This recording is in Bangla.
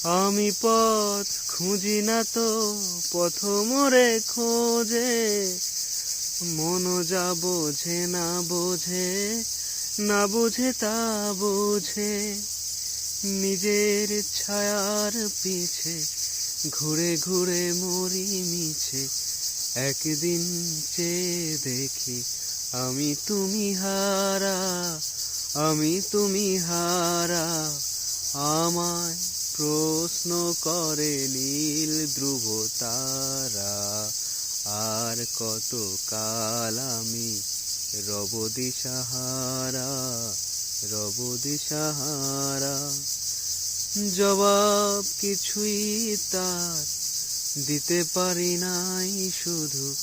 আমি পথ খুঁজি না তো, পথ মোরে খোঁজে। মন যা বোঝে না বোঝে, না বোঝে তা বোঝে। নিজের ছায়ার পিছে ঘুরে ঘুরে মরি মিছে। একদিন চেয়ে দেখি আমি তুমি হারা, আমি তুমি হারা। আমায় প্রশ্ন করে নীল ধ্রুব তারা, আর কত কাল আমি রব দিশাহারা, রব দিশাহারা। জবাব কিছুই তার দিতে পারি নাই, শুধু